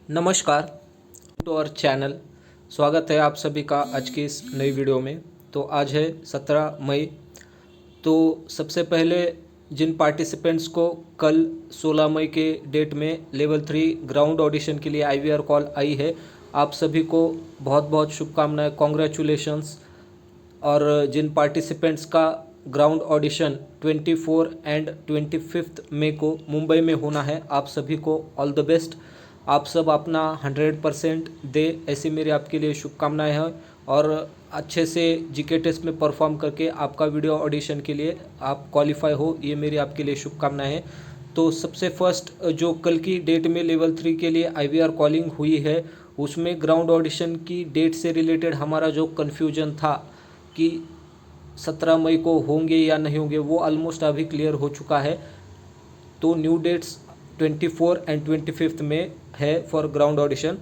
नमस्कार to our channel. स्वागत है आप सभी का आज की इस नई वीडियो में। तो आज है 17 मई। तो सबसे पहले जिन पार्टिसिपेंट्स को कल 16 मई के डेट में लेवल 3 ग्राउंड ऑडिशन के लिए आईवीआर कॉल आई है, आप सभी को बहुत बहुत शुभकामनाएं, कॉन्ग्रेचुलेशंस। और जिन पार्टिसिपेंट्स का ग्राउंड ऑडिशन 24 एंड 25 मई को मुंबई में होना है, आप सभी को ऑल द बेस्ट। आप सब अपना 100% दे, ऐसी मेरी आपके लिए शुभकामनाएं हैं। और अच्छे से जीके टेस्ट में परफॉर्म करके आपका वीडियो ऑडिशन के लिए आप क्वालिफाई हो, ये मेरी आपके लिए शुभकामनाएं हैं। तो सबसे फर्स्ट जो कल की डेट में लेवल 3 के लिए आईवीआर कॉलिंग हुई है, उसमें ग्राउंड ऑडिशन की डेट से रिलेटेड हमारा जो कन्फ्यूजन था कि 17 मई को होंगे या नहीं होंगे, वो ऑलमोस्ट अभी क्लियर हो चुका है। तो न्यू डेट्स 24 एंड 25 में है फॉर ग्राउंड ऑडिशन।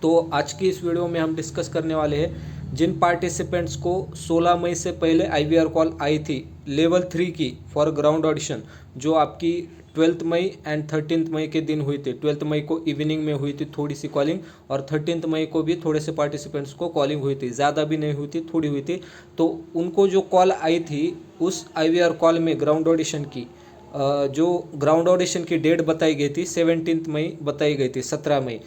तो आज की इस वीडियो में हम डिस्कस करने वाले हैं जिन पार्टिसिपेंट्स को 16 मई से पहले आईवीआर कॉल आई थी लेवल 3 की फॉर ग्राउंड ऑडिशन, जो आपकी 12 मई एंड 13 मई के दिन हुई थी। 12 मई को इवनिंग में हुई थी थोड़ी सी कॉलिंग, और 13 मई को भी थोड़े से पार्टिसिपेंट्स को कॉलिंग हुई थी, ज़्यादा भी नहीं हुई थी, थोड़ी हुई थी। तो उनको जो कॉल आई थी उस आईवीआर कॉल में ग्राउंड ऑडिशन की जो ग्राउंड ऑडिशन की डेट बताई गई थी 17 मई बताई गई थी, 17 मई।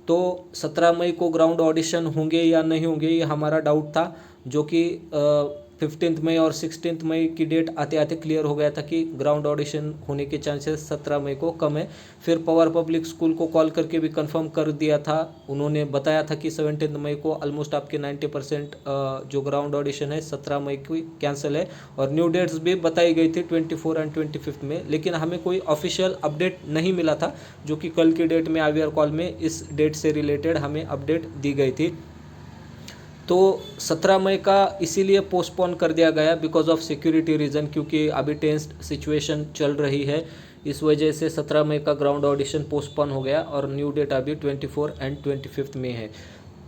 तो 17 मई को ग्राउंड ऑडिशन होंगे या नहीं होंगे, ये हमारा डाउट था, जो कि 15 मई और 16 मई की डेट आते आते क्लियर हो गया था कि ग्राउंड ऑडिशन होने के चांसेस 17 मई को कम है। फिर पवार पब्लिक स्कूल को कॉल करके भी कंफर्म कर दिया था, उन्होंने बताया था कि 17 मई को ऑलमोस्ट आपके 90% जो ग्राउंड ऑडिशन है 17 मई की कैंसिल है। और न्यू डेट्स भी बताई गई थी 24 एंड 25 में, लेकिन हमें कोई ऑफिशियल अपडेट नहीं मिला था, जो कि कल की डेट में आईवीआर कॉल में इस डेट से रिलेटेड हमें अपडेट दी गई थी। तो 17 मई का इसीलिए पोस्टपोन कर दिया गया बिकॉज ऑफ सिक्योरिटी रीज़न, क्योंकि अभी टेंस सिचुएशन चल रही है, इस वजह से 17 मई का ग्राउंड ऑडिशन पोस्टपोन हो गया और न्यू डेट अभी 24 एंड 25 में है।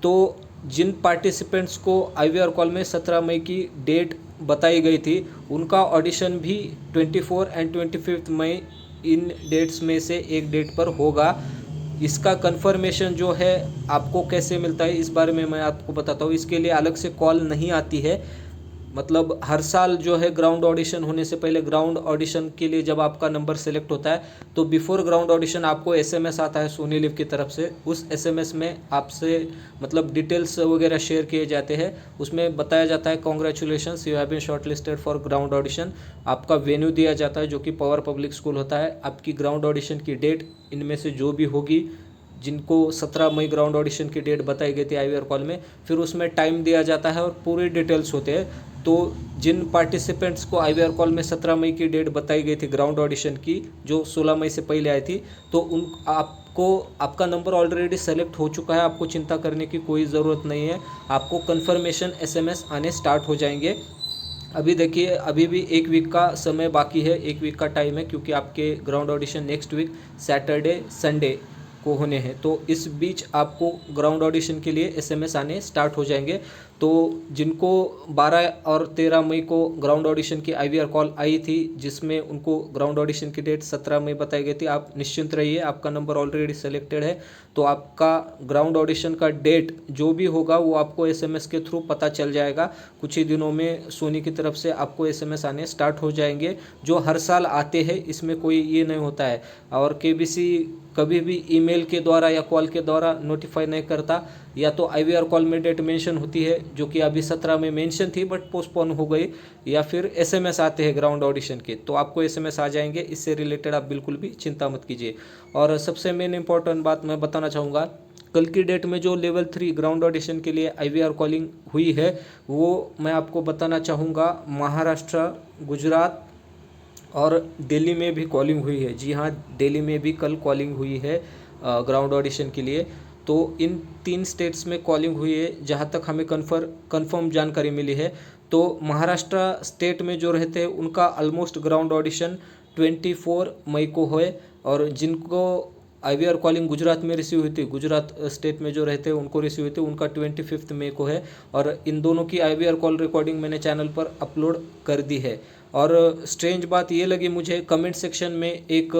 तो जिन पार्टिसिपेंट्स को आईवीआर कॉल में 17 मई की डेट बताई गई थी, उनका ऑडिशन भी 24 एंड 25 मई इन डेट्स में से एक डेट पर होगा। इसका कंफर्मेशन जो है आपको कैसे मिलता है, इस बारे में मैं आपको बताता हूँ। इसके लिए अलग से कॉल नहीं आती है, मतलब हर साल जो है ग्राउंड ऑडिशन होने से पहले, ग्राउंड ऑडिशन के लिए जब आपका नंबर सेलेक्ट होता है तो बिफोर ग्राउंड ऑडिशन आपको एसएमएस आता है सोनी लिव की तरफ से। उस एसएमएस में आपसे मतलब डिटेल्स वगैरह शेयर किए जाते हैं, उसमें बताया जाता है congratulations you have been shortlisted for ground audition. आपका वेन्यू दिया जाता है जो कि पवार पब्लिक स्कूल होता है। आपकी ग्राउंड ऑडिशन की डेट इनमें से जो भी होगी, जिनको 17 मई ग्राउंड ऑडिशन की डेट बताई गई थी आईवीआर कॉल में, फिर उसमें टाइम दिया जाता है और पूरे डिटेल्स होते हैं। तो जिन पार्टिसिपेंट्स को आईवीआर कॉल में 17 मई की डेट बताई गई थी ग्राउंड ऑडिशन की, जो 16 मई से पहले आई थी, तो उन आपको आपका नंबर ऑलरेडी सेलेक्ट हो चुका है, आपको चिंता करने की कोई ज़रूरत नहीं है। आपको कन्फर्मेशन एसएमएस आने स्टार्ट हो जाएंगे। अभी देखिए, अभी भी एक वीक का समय बाकी है, एक वीक का टाइम है, क्योंकि आपके ground audition next week Saturday Sunday को होने हैं। तो इस बीच आपको ग्राउंड ऑडिशन के लिए एसएमएस आने स्टार्ट हो जाएंगे। तो जिनको 12 और 13 मई को ग्राउंड ऑडिशन की आईवीआर कॉल आई थी, जिसमें उनको ग्राउंड ऑडिशन की डेट 17 मई बताई गई थी, आप निश्चिंत रहिए, आपका नंबर ऑलरेडी सेलेक्टेड है। तो आपका ग्राउंड ऑडिशन का डेट जो भी होगा वो आपको एसएमएस के थ्रू पता चल जाएगा। कुछ ही दिनों में सोनी की तरफ से आपको एसएमएस आने स्टार्ट हो जाएंगे, जो हर साल आते हैं, इसमें कोई ये नहीं होता है। और केबीसी कभी भी ईमेल के द्वारा या कॉल के द्वारा नोटिफाई नहीं करता, या तो आईवीआर कॉल में डेट मेंशन होती है जो कि अभी 17 में मेंशन थी बट पोस्टपोन हो गई, या फिर एसएमएस आते हैं ग्राउंड ऑडिशन के, तो आपको एसएमएस आ जाएंगे। इससे रिलेटेड आप बिल्कुल भी चिंता मत कीजिए। और सबसे मेन इंपॉर्टेंट बात मैं बताना चाहूँगा, कल की डेट में जो लेवल 3 ग्राउंड ऑडिशन के लिए आईवीआर कॉलिंग हुई है, वो मैं आपको बताना चाहूँगा महाराष्ट्र, गुजरात और दिल्ली में भी कॉलिंग हुई है। जी हाँ, दिल्ली में भी कल कॉलिंग हुई है ग्राउंड ऑडिशन के लिए। तो इन 3 स्टेट्स में कॉलिंग हुई है, जहाँ तक हमें कन्फर्म जानकारी मिली है। तो महाराष्ट्र स्टेट में जो रहते हैं उनका ऑलमोस्ट ग्राउंड ऑडिशन 24 मई को है, और जिनको आईवीआर कॉलिंग गुजरात में रिसीव हुई थी, गुजरात स्टेट में जो रहते हैं उनको रिसीव हुई थी, उनका 25 मई को है। और इन दोनों की आईवीआर कॉल रिकॉर्डिंग मैंने चैनल पर अपलोड कर दी है। और स्ट्रेंज बात ये लगी मुझे, कमेंट सेक्शन में एक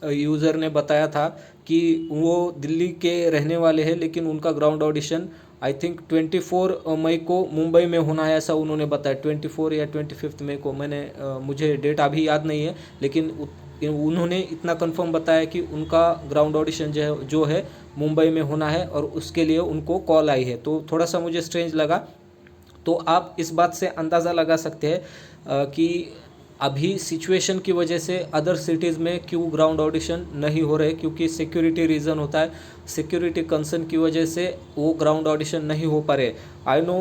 यूज़र ने बताया था कि वो दिल्ली के रहने वाले हैं, लेकिन उनका ग्राउंड ऑडिशन आई थिंक 24 मई को मुंबई में होना है, ऐसा उन्होंने बताया। 24 या 25 मई को, मुझे डेट अभी याद नहीं है, लेकिन उन्होंने इतना कंफर्म बताया कि उनका ग्राउंड ऑडिशन जो है मुंबई में होना है और उसके लिए उनको कॉल आई है। तो थोड़ा सा मुझे स्ट्रेंज लगा। तो आप इस बात से अंदाज़ा लगा सकते हैं कि अभी सिचुएशन की वजह से अदर सिटीज़ में क्यों ग्राउंड ऑडिशन नहीं हो रहे, क्योंकि सिक्योरिटी रीज़न होता है। सिक्योरिटी कंसर्न की वजह से वो ग्राउंड ऑडिशन नहीं हो पा रहे। आई नो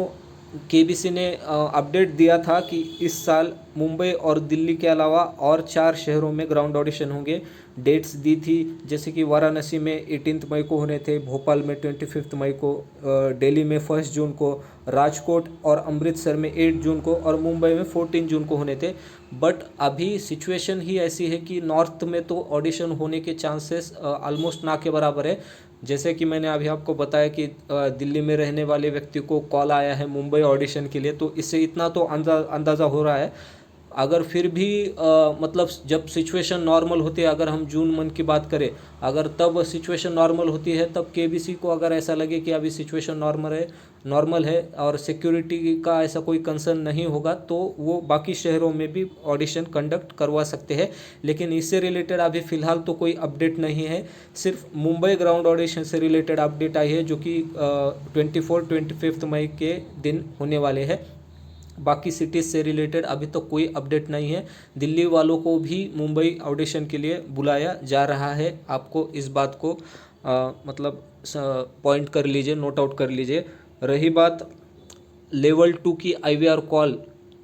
केबीसी ने अपडेट दिया था कि इस साल मुंबई और दिल्ली के अलावा और 4 शहरों में ग्राउंड ऑडिशन होंगे। डेट्स दी थी, जैसे कि वाराणसी में 18 मई को होने थे, भोपाल में 25 मई को, दिल्ली में 1 जून को, राजकोट और अमृतसर में 8 जून को और मुंबई में 14 जून को होने थे। बट अभी सिचुएशन ही ऐसी है कि नॉर्थ में तो ऑडिशन होने के चांसेस ऑलमोस्ट ना के बराबर है। जैसे कि मैंने अभी आपको बताया कि दिल्ली में रहने वाले व्यक्ति को कॉल आया है मुंबई ऑडिशन के लिए, तो इससे इतना तो अंदाज़ा हो रहा है। अगर फिर भी मतलब जब सिचुएशन नॉर्मल होती है, अगर हम जून मंथ की बात करें, अगर तब सिचुएशन नॉर्मल होती है, तब केबीसी को अगर ऐसा लगे कि अभी सिचुएशन नॉर्मल है और सिक्योरिटी का ऐसा कोई कंसर्न नहीं होगा, तो वो बाकी शहरों में भी ऑडिशन कंडक्ट करवा सकते हैं। लेकिन इससे रिलेटेड अभी फ़िलहाल तो कोई अपडेट नहीं है। सिर्फ मुंबई ग्राउंड ऑडिशन से रिलेटेड अपडेट आई है, जो कि 25 मई के दिन होने वाले हैं। बाकी सिटीज़ से रिलेटेड अभी तक तो कोई अपडेट नहीं है। दिल्ली वालों को भी मुंबई ऑडिशन के लिए बुलाया जा रहा है। आपको इस बात को मतलब पॉइंट कर लीजिए, नोट आउट कर लीजिए। रही बात लेवल 2 की IVR कॉल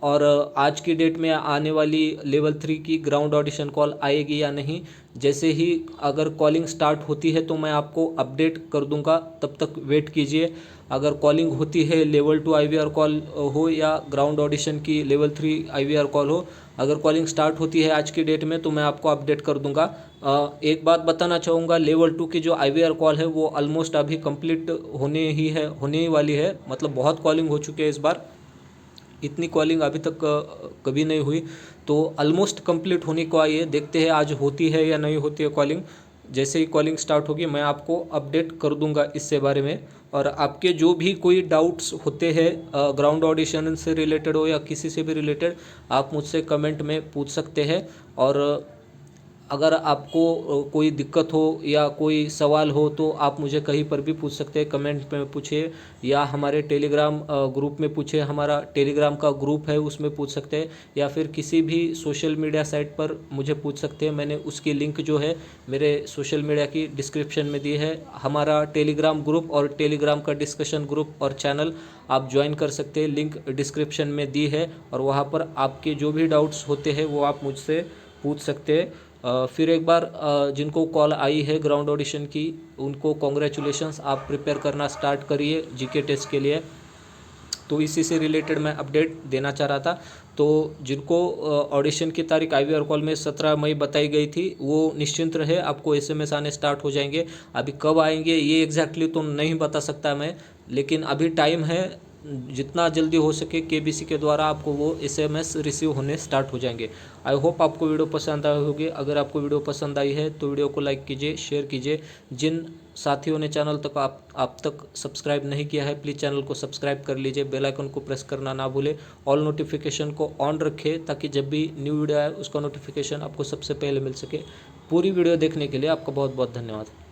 और आज की डेट में आने वाली लेवल 3 की ग्राउंड ऑडिशन कॉल आएगी या नहीं, जैसे ही अगर कॉलिंग स्टार्ट होती है तो मैं आपको अपडेट कर दूंगा, तब तक वेट कीजिए। अगर कॉलिंग होती है लेवल 2 IVR कॉल हो या ग्राउंड ऑडिशन की लेवल 3 IVR कॉल हो, अगर कॉलिंग स्टार्ट होती है आज की डेट में तो मैं आपको अपडेट कर दूंगा। एक बात बताना चाहूँगा, लेवल 2 की जो IVR कॉल है वो ऑलमोस्ट अभी कंप्लीट होने ही वाली है। मतलब बहुत कॉलिंग हो चुकी है इस बार, इतनी कॉलिंग अभी तक कभी नहीं हुई, तो ऑलमोस्ट कंप्लीट होने को आई है। देखते हैं आज होती है या नहीं होती है कॉलिंग। जैसे ही कॉलिंग स्टार्ट होगी मैं आपको अपडेट कर दूंगा इससे बारे में। और आपके जो भी कोई डाउट्स होते हैं ग्राउंड ऑडिशन से रिलेटेड हो या किसी से भी रिलेटेड, आप मुझसे कमेंट में पूछ सकते हैं। और अगर आपको कोई दिक्कत हो या कोई सवाल हो तो आप मुझे कहीं पर भी पूछ सकते हैं, कमेंट में पूछिए या हमारे टेलीग्राम ग्रुप में पूछिए। हमारा टेलीग्राम का ग्रुप है, उसमें पूछ सकते हैं, या फिर किसी भी सोशल मीडिया साइट पर मुझे पूछ सकते हैं। मैंने उसकी लिंक जो है मेरे सोशल मीडिया की डिस्क्रिप्शन में दी है। हमारा टेलीग्राम ग्रुप और टेलीग्राम का डिस्कशन ग्रुप और चैनल आप ज्वाइन कर सकते हैं, लिंक डिस्क्रिप्शन में दी है। और वहाँ पर आपके जो भी डाउट्स होते हैं वो आप मुझसे पूछ सकते हैं। फिर एक बार जिनको कॉल आई है ग्राउंड ऑडिशन की, उनको कॉन्ग्रेचुलेशंस, आप प्रिपेयर करना स्टार्ट करिए जीके टेस्ट के लिए। तो इसी से रिलेटेड मैं अपडेट देना चाह रहा था। तो जिनको ऑडिशन की तारीख IVR कॉल में 17 मई बताई गई थी, वो निश्चिंत रहे, आपको SMS आने स्टार्ट हो जाएंगे। अभी कब आएंगे ये एग्जैक्टली तो नहीं बता सकता मैं, लेकिन अभी टाइम है। जितना जल्दी हो सके केबीसी के द्वारा आपको वो SMS रिसीव होने स्टार्ट हो जाएंगे। आई होप आपको वीडियो पसंद आई होगी। अगर आपको वीडियो पसंद आई है तो वीडियो को लाइक कीजिए, शेयर कीजिए। जिन साथियों ने चैनल तक आप तक सब्सक्राइब नहीं किया है, प्लीज़ चैनल को सब्सक्राइब कर लीजिए, बेल आइकन को प्रेस करना ना भूलें, ऑल नोटिफिकेशन को ऑन रखें, ताकि जब भी न्यू वीडियो आए उसका नोटिफिकेशन आपको सबसे पहले मिल सके। पूरी वीडियो देखने के लिए आपका बहुत बहुत धन्यवाद।